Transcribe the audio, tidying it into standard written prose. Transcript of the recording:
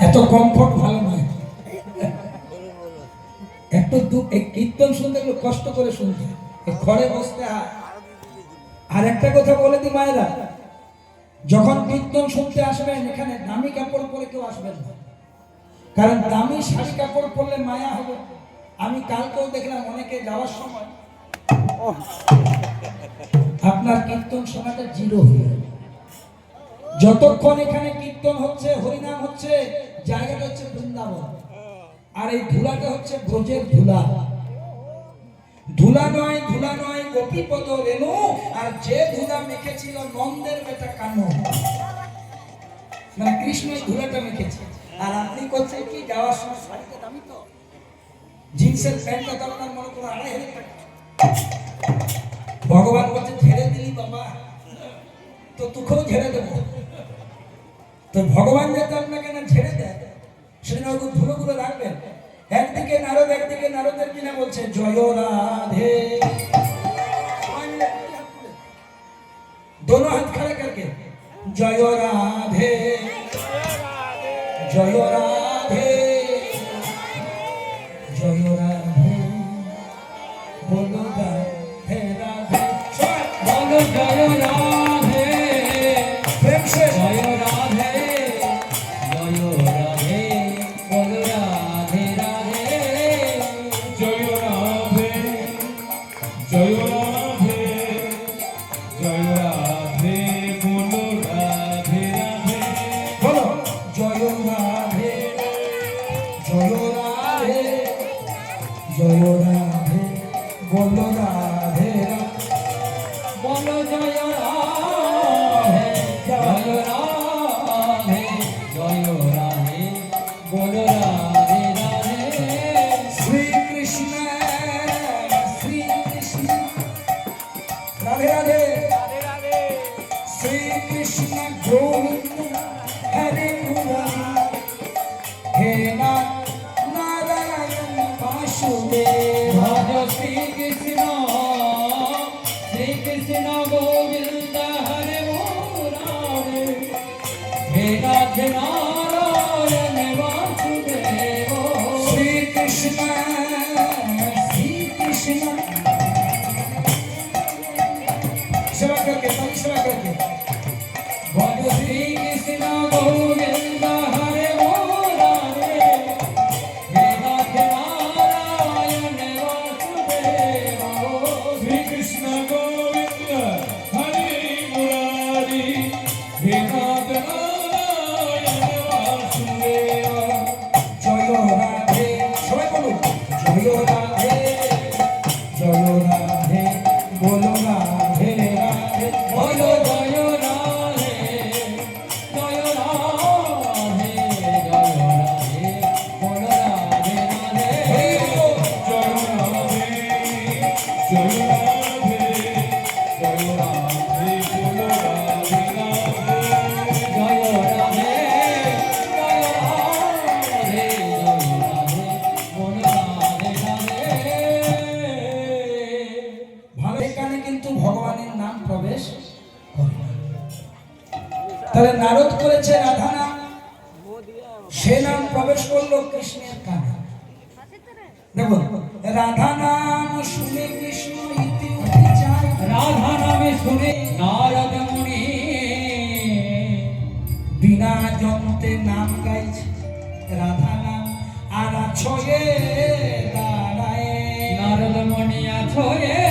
এত কমফোর্ট ভালো নয়। একটু কীর্তন শুনতে একটু কষ্ট করে শুনতে, ঘরে বসতে হয়। আর একটা কথা বলে দি মায়েরা, যখন কীর্তন শুনতে আসবেন এখানে দামি কাপড় পরে কেউ আসবেন না, কারণ দামি শাড়ি কাপড় পরলে মায়া হবে। আমি কালকেও দেখলাম অনেকে যাওয়ার সময় আপনার কীর্তন শোনাটা জিরো হয়ে যাবে। যতক্ষণ এখানে কীর্তন হচ্ছে, হরিনাম হচ্ছে, জায়গাটা হচ্ছে বৃন্দাবন, আর এই ধুলাটা হচ্ছে ব্রজের ধুলা। ধুলা নয় গোপীপদ রেণু, আর যে ধুলা মেখেছিল নন্দের বেটা কানু, মানে কৃষ্ণ এই ধুলাটা মেখেছে। আর আপনি করছেন কি, যাওয়ার সময় শাড়িটা দামি তো, জিন্সের প্যান্টটা দরকার মনে করো 2500 টাকা। ভগবান বলছে ঝেড়ে দিলি বাবা, তো তোকেও ঝেড়ে দেবো। তো ভগবান যাতে আপনাকে না ঝেড়ে দেয়, সেজন্য ধুলোগুলো রাখবেন। একদিকে নারদের কিনা বলছে জয় রাধে, दोनों हाथ खड़ा करके जय राधे जय राधे जय राधे, बोलो राधे राधे, बोलो जय राधे, प्रेम से जय राधे जय राधे, बोलो राधे राधे, जय राधे जय राधे जय राधे, बोलो राधे राधे, बोलो जय राधे जय राधे जय राधे, बोलो राधे राधे, बोलो जय राधे जय राधे जय राधे, बोलो राधे राधे। श्री कृष्ण राधे राधे, श्री कृष्ण गोविंद हरे मुरारी, हे नारायण वासुदेव, भज श्री कृष्ण गोविंद हरे मुरारी, हे नारायण वासुदेव। श्री कृष्ण सेवा करके भज श्री कृष्ण गोविंद हरे मुरारी, हे नारायण वासुदेव। श्री कृष्ण गोविंद हरे मुरारी, हे नारायण वासुदेव। जय राधे, सबाई बोलो जय राधे जय राधे, बोलो राधे राधे, बोलो जय राधे जय राधे जय राधे, बोलो राधे राधे, जय राधे जय राधे जय राधे, बोलो राधे राधे, जय राधे जय राधे जय राधे, बोलो राधे राधे। ভালো, এখানে কিন্তু ভগবানের নাম প্রবেশ করে না। তাহলে নারদ করেছে রাধা নাম, সে নাম প্রবেশ করলো কৃষ্ণের কানে। দেখুন, রাধা নাম শুনে কৃষ্ণ ইতি উঠে যায়, রাধা নামে শুনে নারদ মুনি বিনা যন্ত্রে নাম গাইছে। রাধা নাম আর ছয়ে দাঁড়ায়, নারদ মুনি ছয়ে